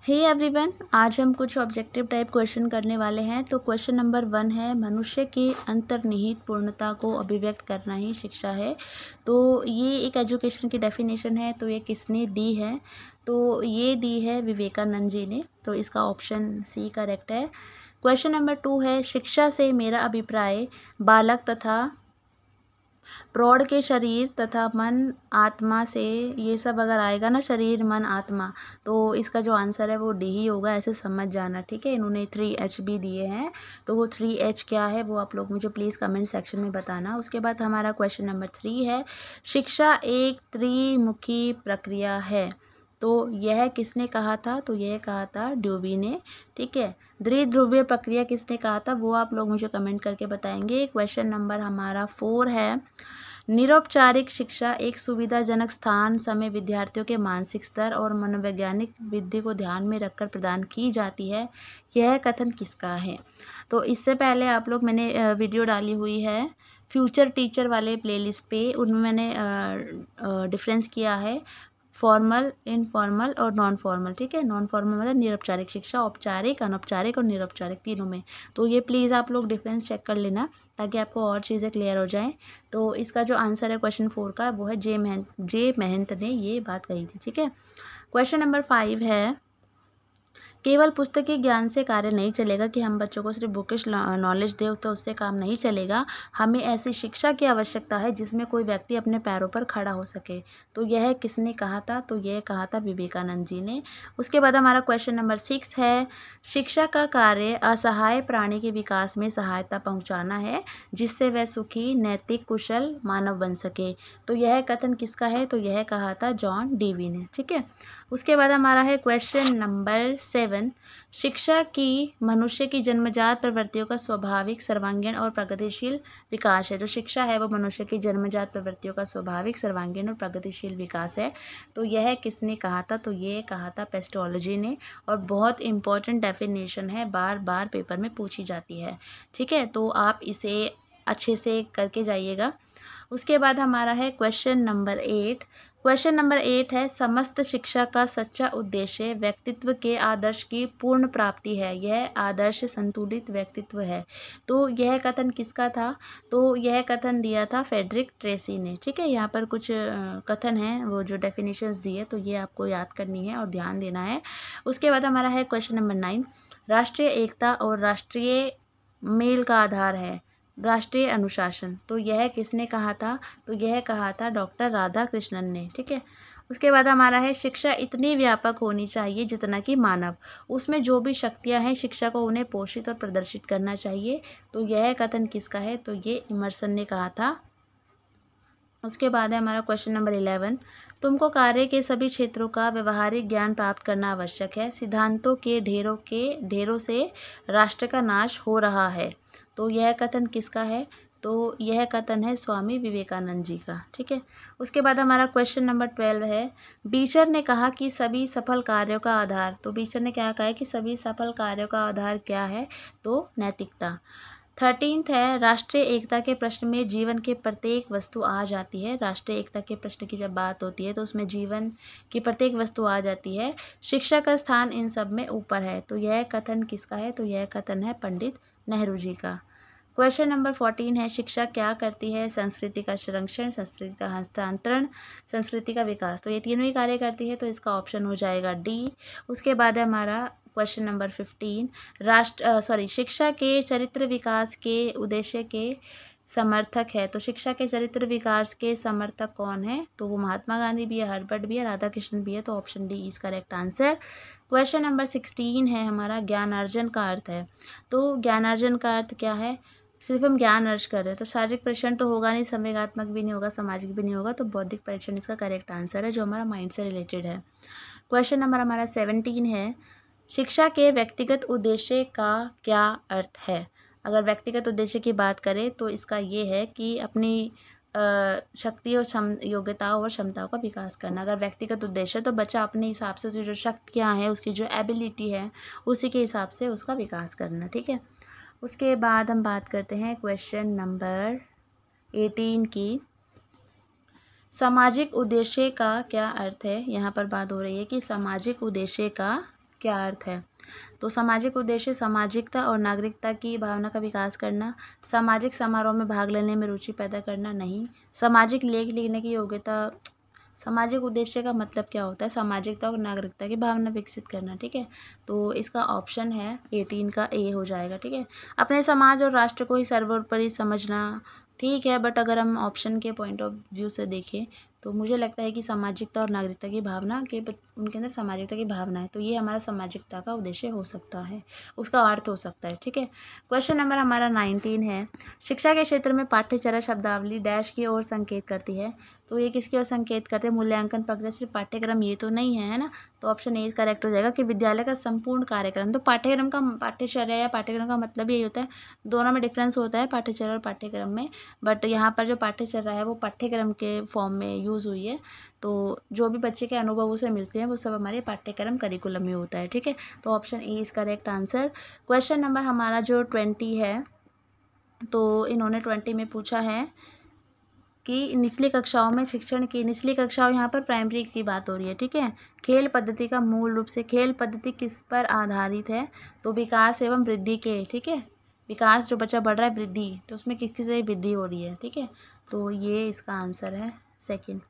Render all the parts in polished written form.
Hey everyone, आज हम कुछ ऑब्जेक्टिव टाइप क्वेश्चन करने वाले हैं। तो क्वेश्चन नंबर 1 है, मनुष्य की अंतर्निहित पूर्णता को अभिव्यक्त करना ही शिक्षा है। तो ये एक एजुकेशन की डेफिनेशन है। तो ये किसने दी है? तो ये दी है विवेकानंद जी ने। तो इसका ऑप्शन सी करेक्ट है। क्वेश्चन नंबर 2 है, शिक्षा से मेरा अभिप्राय बालक तथा प्रौढ़ के शरीर तथा मन आत्मा से, ये सब अगर आएगा ना, शरीर मन आत्मा, तो इसका जो आंसर है वो डी ही होगा। ऐसे समझ जाना, ठीक है। इन्होंने 3H भी दिए हैं, तो वो 3H क्या है वो आप लोग मुझे प्लीज़ कमेंट सेक्शन में बताना। उसके बाद हमारा क्वेश्चन नंबर 3 है, शिक्षा एक त्रिमुखी प्रक्रिया है। तो यह किसने कहा था? तो यह कहा था ड्यूबी ने, ठीक है। द्विध्रुवीय प्रक्रिया किसने कहा था वो आप लोग मुझे कमेंट करके बताएंगे। क्वेश्चन नंबर हमारा 4 है, निरौपचारिक शिक्षा एक सुविधाजनक स्थान, समय, विद्यार्थियों के मानसिक स्तर और मनोवैज्ञानिक वृद्धि को ध्यान में रखकर प्रदान की जाती है। यह कथन किसका है? तो इससे पहले आप लोग, मैंने वीडियो डाली हुई है फ्यूचर टीचर वाले प्लेलिस्ट पे, उनमें मैंने डिफरेंस किया है फॉर्मल, इनफॉर्मल और नॉन फॉर्मल, ठीक है। नॉन फॉर्मल मतलब निरौपचारिक शिक्षा, औपचारिक, अनौपचारिक और निरौपचारिक तीनों में। तो ये प्लीज़ आप लोग डिफरेंस चेक कर लेना ताकि आपको और चीज़ें क्लियर हो जाएं। तो इसका जो आंसर है क्वेश्चन 4 का वो है जे महंत ने ये बात कही थी, ठीक है। क्वेश्चन नंबर 5 है, केवल पुस्तकीय ज्ञान से कार्य नहीं चलेगा कि हम बच्चों को सिर्फ बुकिश नॉलेज दें तो उससे काम नहीं चलेगा। हमें ऐसी शिक्षा की आवश्यकता है जिसमें कोई व्यक्ति अपने पैरों पर खड़ा हो सके। तो यह किसने कहा था? तो यह कहा था विवेकानंद जी ने। उसके बाद हमारा क्वेश्चन नंबर 6 है, शिक्षा का कार्य असहाय प्राणी के विकास में सहायता पहुँचाना है जिससे वह सुखी, नैतिक, कुशल मानव बन सके। तो यह कथन किसका है? तो यह कहा था जॉन डीवी ने, ठीक है। उसके बाद हमारा है क्वेश्चन नंबर 7, शिक्षा की मनुष्य की जन्मजात प्रवृत्तियों का स्वाभाविक, सर्वांगीण और प्रगतिशील विकास है। जो शिक्षा है वो मनुष्य की जन्मजात प्रवृत्तियों का स्वाभाविक, सर्वांगीण और प्रगतिशील विकास है। तो यह किसने कहा था? तो ये कहा था पेस्टोलॉजी ने, और बहुत इंपॉर्टेंट डेफिनेशन है, बार बार पेपर में पूछी जाती है, ठीक है। तो आप इसे अच्छे से करके जाइएगा। उसके बाद हमारा है क्वेश्चन नंबर 8। क्वेश्चन नंबर 8 है, समस्त शिक्षा का सच्चा उद्देश्य व्यक्तित्व के आदर्श की पूर्ण प्राप्ति है। यह आदर्श संतुलित व्यक्तित्व है। तो यह कथन किसका था? तो यह कथन दिया था फ्रेडरिक ट्रेसी ने, ठीक है। यहाँ पर कुछ कथन हैं, वो जो डेफिनेशंस दिए, तो ये आपको याद करनी है और ध्यान देना है। उसके बाद हमारा है क्वेश्चन नंबर 9, राष्ट्रीय एकता और राष्ट्रीय मेल का आधार है राष्ट्रीय अनुशासन। तो यह किसने कहा था? तो यह कहा था डॉक्टर राधा कृष्णन ने, ठीक है। उसके बाद हमारा है, शिक्षा इतनी व्यापक होनी चाहिए जितना कि मानव, उसमें जो भी शक्तियां हैं शिक्षा को उन्हें पोषित और प्रदर्शित करना चाहिए। तो यह कथन किसका है? तो ये इमर्सन ने कहा था। उसके बाद है हमारा क्वेश्चन नंबर 11, तुमको कार्य के सभी क्षेत्रों का व्यवहारिक ज्ञान प्राप्त करना आवश्यक है। सिद्धांतों के ढेरों से राष्ट्र का नाश हो रहा है। तो यह कथन किसका है? तो यह कथन है स्वामी विवेकानंद जी का, ठीक है। उसके बाद हमारा क्वेश्चन नंबर 12 है, बीचर ने कहा कि सभी सफल कार्यों का आधार, तो बीचर ने क्या कहा है कि सभी सफल कार्यों का आधार क्या है? तो नैतिकता। 13th है, राष्ट्रीय एकता के प्रश्न में जीवन के प्रत्येक वस्तु आ जाती है। राष्ट्रीय एकता के प्रश्न की जब बात होती है तो उसमें जीवन की प्रत्येक वस्तु आ जाती है। शिक्षा का स्थान इन सब में ऊपर है। तो यह कथन किसका है? तो यह कथन है पंडित नेहरू जी का। क्वेश्चन नंबर 14 है, शिक्षा क्या करती है? संस्कृति का संरक्षण, संस्कृति का हस्तांतरण, संस्कृति का विकास। तो ये तीनों ही कार्य करती है, तो इसका ऑप्शन हो जाएगा डी। उसके बाद है हमारा क्वेश्चन नंबर 15, शिक्षा के चरित्र विकास के उद्देश्य के समर्थक है। तो शिक्षा के चरित्र विकास के समर्थक कौन है? तो वो महात्मा गांधी भी है, हर्बर्ट भी है, राधा कृष्ण भी है। तो option D is correct answer. Question number 16 है हमारा, ज्ञानार्जन का अर्थ है। तो ज्ञानार्जन का अर्थ क्या है? सिर्फ हम ज्ञान अर्ज कर रहे हैं, तो शारीरिक परीक्षण तो होगा नहीं, संवेगात्मक भी नहीं होगा, सामाजिक भी नहीं होगा, तो बौद्धिक परीक्षण इसका करेक्ट आंसर है, जो हमारा माइंड से रिलेटेड है। क्वेश्चन नंबर हमारा 17 है, शिक्षा के व्यक्तिगत उद्देश्य का क्या अर्थ है? अगर व्यक्तिगत उद्देश्य की बात करें तो इसका ये है कि अपनी शक्ति और योग्यताओं और क्षमताओं का विकास करना। अगर व्यक्तिगत उद्देश्य तो बच्चा अपने हिसाब से जो शक्तियाँ हैं, उसकी जो एबिलिटी है, उसी के हिसाब से उसका विकास करना, ठीक है। उसके बाद हम बात करते हैं क्वेश्चन नंबर 18 की, सामाजिक उद्देश्य का क्या अर्थ है? यहाँ पर बात हो रही है कि सामाजिक उद्देश्य का क्या अर्थ है। तो सामाजिक उद्देश्य सामाजिकता और नागरिकता की भावना का विकास करना, सामाजिक समारोह में भाग लेने में रुचि पैदा करना नहीं, सामाजिक लेख लिखने की योग्यता। सामाजिक उद्देश्य का मतलब क्या होता है, सामाजिकता और नागरिकता की भावना विकसित करना, ठीक है। तो इसका ऑप्शन है 18 का ए हो जाएगा, ठीक है। अपने समाज और राष्ट्र को ही सर्वोपरि समझना, ठीक है, बट अगर हम ऑप्शन के पॉइंट ऑफ व्यू से देखें तो मुझे लगता है कि सामाजिकता और नागरिकता की भावना के उनके अंदर सामाजिकता की भावना है, तो ये हमारा सामाजिकता का उद्देश्य हो सकता है, उसका अर्थ हो सकता है, ठीक है। क्वेश्चन नंबर हमारा 19 है, शिक्षा के क्षेत्र में पाठ्यचर्या शब्दावली डैश की ओर संकेत करती है। तो ये किसकी ओर संकेत करते हैं, मूल्यांकन प्रक्रिया सिर्फ पाठ्यक्रम ये तो नहीं है, है ना। तो ऑप्शन ए करेक्ट हो जाएगा कि विद्यालय का संपूर्ण कार्यक्रम। तो पाठ्यक्रम का पाठ्यचर्या या पाठ्यक्रम का मतलब यही होता है, दोनों में डिफरेंस होता है पाठ्यचर्या और पाठ्यक्रम में, बट यहाँ पर जो पाठ्यचर्या है वो पाठ्यक्रम के फॉर्म में यूज़ हुई है। तो जो भी बच्चे के अनुभवों से मिलते हैं वो सब हमारे पाठ्यक्रम करिकुलम में होता है, ठीक है। तो option A is correct answer. Question number हमारा जो 20 है, तो इन्होंने 20 में पूछा है कि निचली कक्षाओं में शिक्षण की, निचली कक्षाओं यहाँ पर प्राइमरी की बात हो रही है, ठीक है। खेल पद्धति का मूल रूप से, खेल पद्धति किस पर आधारित है, तो विकास एवं वृद्धि के, ठीक है। विकास जो बच्चा बढ़ रहा है वृद्धि, तो उसमें किस किस से वृद्धि हो रही है, ठीक है। तो ये इसका आंसर है सेकंड।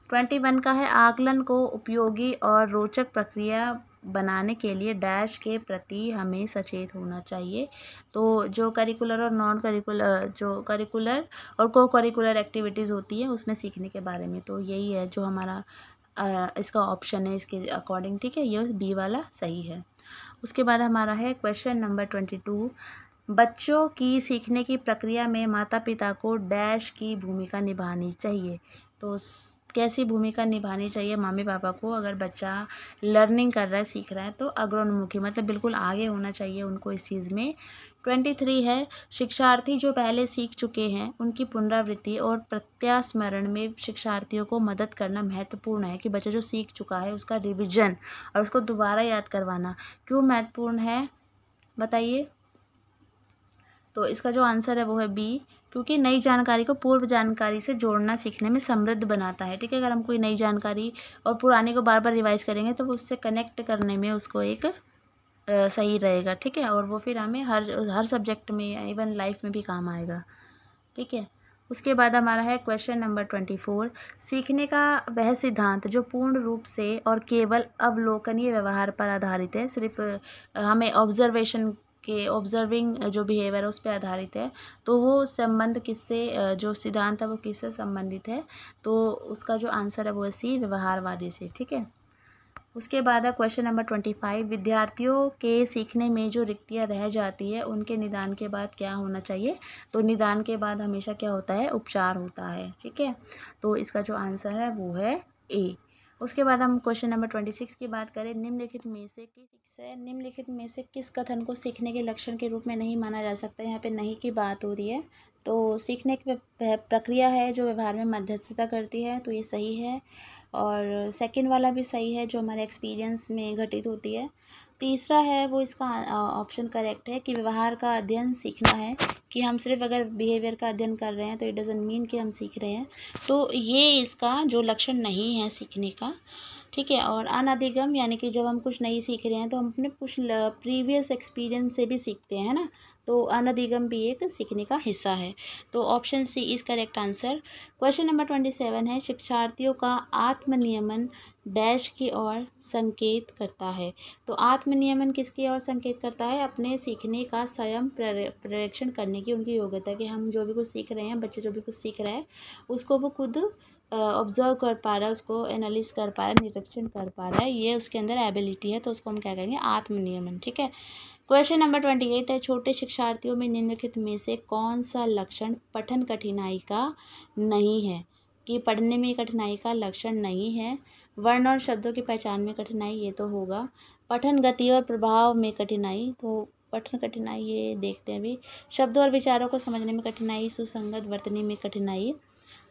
21 का है, आकलन को उपयोगी और रोचक प्रक्रिया बनाने के लिए डैश के प्रति हमें सचेत होना चाहिए। तो जो करिकुलर और नॉन करिकुलर, जो करिकुलर और को करिकुलर एक्टिविटीज़ होती है उसमें सीखने के बारे में, तो यही है जो हमारा इसका ऑप्शन है इसके अकॉर्डिंग, ठीक है। ये बी वाला सही है। उसके बाद हमारा है क्वेश्चन नंबर 22, बच्चों की सीखने की प्रक्रिया में माता पिता को डैश की भूमिका निभानी चाहिए। तो कैसी भूमिका निभानी चाहिए मम्मी पापा को, अगर बच्चा लर्निंग कर रहा है, सीख रहा है, तो अग्रोन्मुखी मतलब बिल्कुल आगे होना चाहिए उनको इस चीज़ में। 23 है, शिक्षार्थी जो पहले सीख चुके हैं उनकी पुनरावृत्ति और प्रत्यास्मरण में शिक्षार्थियों को मदद करना महत्वपूर्ण है। कि बच्चा जो सीख चुका है उसका रिविजन और उसको दोबारा याद करवाना क्यों महत्वपूर्ण है, बताइए। तो इसका जो आंसर है वो है बी, क्योंकि नई जानकारी को पूर्व जानकारी से जोड़ना सीखने में समृद्ध बनाता है, ठीक है। अगर हम कोई नई जानकारी और पुरानी को बार बार रिवाइज करेंगे तो वो उससे कनेक्ट करने में उसको एक सही रहेगा, ठीक है। और वो फिर हमें हर सब्जेक्ट में, इवन लाइफ में भी काम आएगा, ठीक है। उसके बाद हमारा है क्वेश्चन नंबर 24, सीखने का वह सिद्धांत जो पूर्ण रूप से और केवल अवलोकनीय व्यवहार पर आधारित है, सिर्फ हमें ऑब्जर्वेशन के ऑब्जर्विंग जो बिहेवियर है उस पर आधारित है, तो वो संबंध किससे, जो सिद्धांत है वो किससे संबंधित है, तो उसका जो आंसर है वो है सी, व्यवहारवादी से, ठीक है। उसके बाद है क्वेश्चन नंबर 25, विद्यार्थियों के सीखने में जो रिक्तियाँ रह जाती है उनके निदान के बाद क्या होना चाहिए, तो निदान के बाद हमेशा क्या होता है, उपचार होता है, ठीक है। तो इसका जो आंसर है वो है ए। उसके बाद हम क्वेश्चन नंबर 26 की बात करें, निम्नलिखित में से किस कथन को सीखने के लक्षण के रूप में नहीं माना जा सकता। यहाँ पे नहीं की बात हो रही है, तो सीखने की प्रक्रिया है जो व्यवहार में मध्यस्थता करती है, तो ये सही है। और सेकंड वाला भी सही है, जो हमारे एक्सपीरियंस में घटित होती है। तीसरा है वो इसका ऑप्शन करेक्ट है कि व्यवहार का अध्ययन सीखना है, कि हम सिर्फ अगर बिहेवियर का अध्ययन कर रहे हैं तो इट डजंट मीन कि हम सीख रहे हैं, तो ये इसका जो लक्षण नहीं है सीखने का, ठीक है। और अनधिगम यानी कि जब हम कुछ नहीं सीख रहे हैं तो हम अपने कुछ प्रीवियस एक्सपीरियंस से भी सीखते हैं ना, तो अनधिगम भी एक सीखने का हिस्सा है। तो option C is correct answer. Question number 27 है, शिक्षार्थियों का आत्मनियमन डैश की ओर संकेत करता है। तो आत्मनियमन किसकी ओर संकेत करता है, अपने सीखने का स्वयं पर्यवेक्षण करने की उनकी योग्यता, कि हम जो भी कुछ सीख रहे हैं, बच्चे जो भी कुछ सीख रहे हैं उसको वो खुद ऑब्जर्व कर पा रहा है, उसको एनालिस कर पा रहा है, निरीक्षण कर पा रहा है, ये उसके अंदर एबिलिटी है, तो उसको हम क्या कहेंगे, आत्मनियमन, ठीक है। क्वेश्चन नंबर 28 है, छोटे शिक्षार्थियों में निम्नलिखित में से कौन सा लक्षण पठन कठिनाई का नहीं है, कि पढ़ने में कठिनाई का लक्षण नहीं है। वर्ण और शब्दों की पहचान में कठिनाई, ये तो होगा। पठन गति और प्रभाव में कठिनाई, तो पठन कठिनाई ये देखते हैं अभी। शब्दों और विचारों को समझने में कठिनाई, सुसंगत वर्तनी में कठिनाई,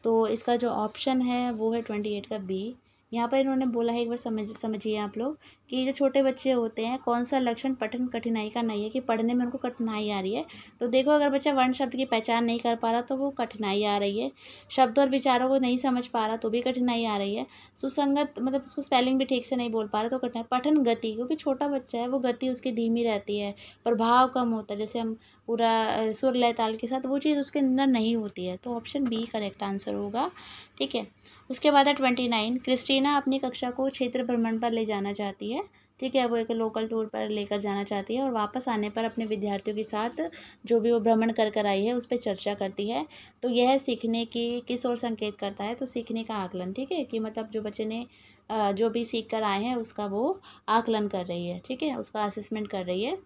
तो इसका जो ऑप्शन है वो है 28 का बी, यहाँ पर इन्होंने बोला है, एक बार समझिए आप लोग, कि जो छोटे बच्चे होते हैं कौन सा लक्षण पठन कठिनाई का नहीं है, कि पढ़ने में उनको कठिनाई आ रही है। तो देखो, अगर बच्चा वर्ण शब्द की पहचान नहीं कर पा रहा तो वो कठिनाई आ रही है, शब्द और विचारों को नहीं समझ पा रहा तो भी कठिनाई आ रही है, सुसंगत मतलब उसको स्पेलिंग भी ठीक से नहीं बोल पा रहा तो कठिनाई। पठन गति, क्योंकि छोटा बच्चा है वो गति उसकी धीमी रहती है, प्रभाव कम होता है, जैसे हम पूरा सुर लय ताल के साथ, वो चीज़ उसके अंदर नहीं होती है। तो ऑप्शन बी करेक्ट आंसर होगा। ठीक है, उसके बाद है 29, क्रिस्टीना अपनी कक्षा को क्षेत्र भ्रमण पर ले जाना चाहती है। ठीक है, वो एक लोकल टूर पर लेकर जाना चाहती है और वापस आने पर अपने विद्यार्थियों के साथ जो भी वो भ्रमण कर आई है उस पर चर्चा करती है। तो यह सीखने की किस ओर संकेत करता है, तो सीखने का आकलन। ठीक है, कि मतलब जो बच्चे ने जो भी सीख कर आए हैं उसका वो आकलन कर रही है। ठीक है, उसका असेसमेंट कर रही है।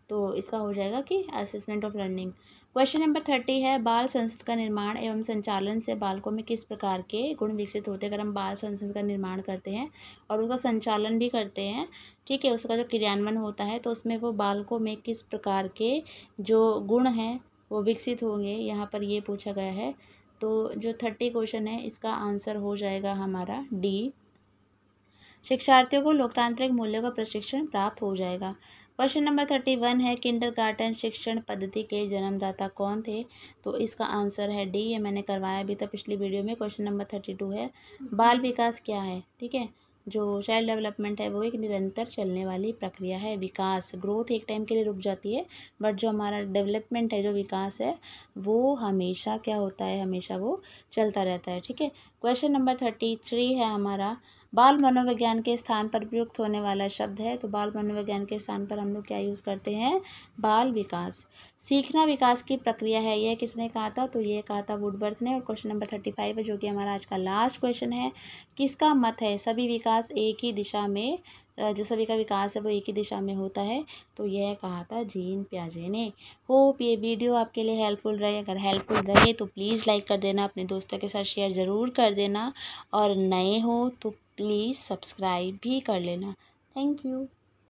तो इसका हो जाएगा कि assessment of learning. Question number 30 है, बाल संसद का निर्माण एवं संचालन से बालकों में किस प्रकार के गुण विकसित होते हैं। अगर हम बाल संसद का निर्माण करते हैं और उसका संचालन भी करते हैं, ठीक है, उसका जो क्रियान्वयन होता है, तो उसमें वो बालकों में किस प्रकार के जो गुण हैं वो विकसित होंगे, यहाँ पर ये पूछा गया है। तो जो 30 क्वेश्चन है इसका आंसर हो जाएगा हमारा डी, शिक्षार्थियों को लोकतांत्रिक मूल्यों का प्रशिक्षण प्राप्त हो जाएगा। क्वेश्चन नंबर 31 है, किंडरगार्टन शिक्षण पद्धति के जन्मदाता कौन थे। तो इसका आंसर है डी, ये मैंने करवाया भी था पिछली वीडियो में। क्वेश्चन नंबर 32 है, बाल विकास क्या है। ठीक है, जो चाइल्ड डेवलपमेंट है वो एक निरंतर चलने वाली प्रक्रिया है। विकास, ग्रोथ एक टाइम के लिए रुक जाती है, बट जो हमारा डेवलपमेंट है, जो विकास है, वो हमेशा क्या होता है, हमेशा वो चलता रहता है। ठीक है, क्वेश्चन नंबर 33 है हमारा, बाल मनोविज्ञान के स्थान पर प्रयुक्त होने वाला शब्द है। तो बाल मनोविज्ञान के स्थान पर हम लोग क्या यूज़ करते हैं, बाल विकास। सीखना विकास की प्रक्रिया है, यह किसने कहा था, तो ये कहा था वुडवर्थ ने। और क्वेश्चन नंबर 35 है, जो कि हमारा आज का लास्ट क्वेश्चन है, किसका मत है सभी विकास एक ही दिशा में, जो सभी का विकास है वो एक ही दिशा में होता है। तो यह कहा था जीन पियाजे ने। होप ये वीडियो आपके लिए हेल्पफुल रहे। अगर हेल्पफुल रहे तो प्लीज़ लाइक कर देना, अपने दोस्तों के साथ शेयर ज़रूर कर देना, और नए हो तो प्लीज़ सब्सक्राइब भी कर लेना। Thank you.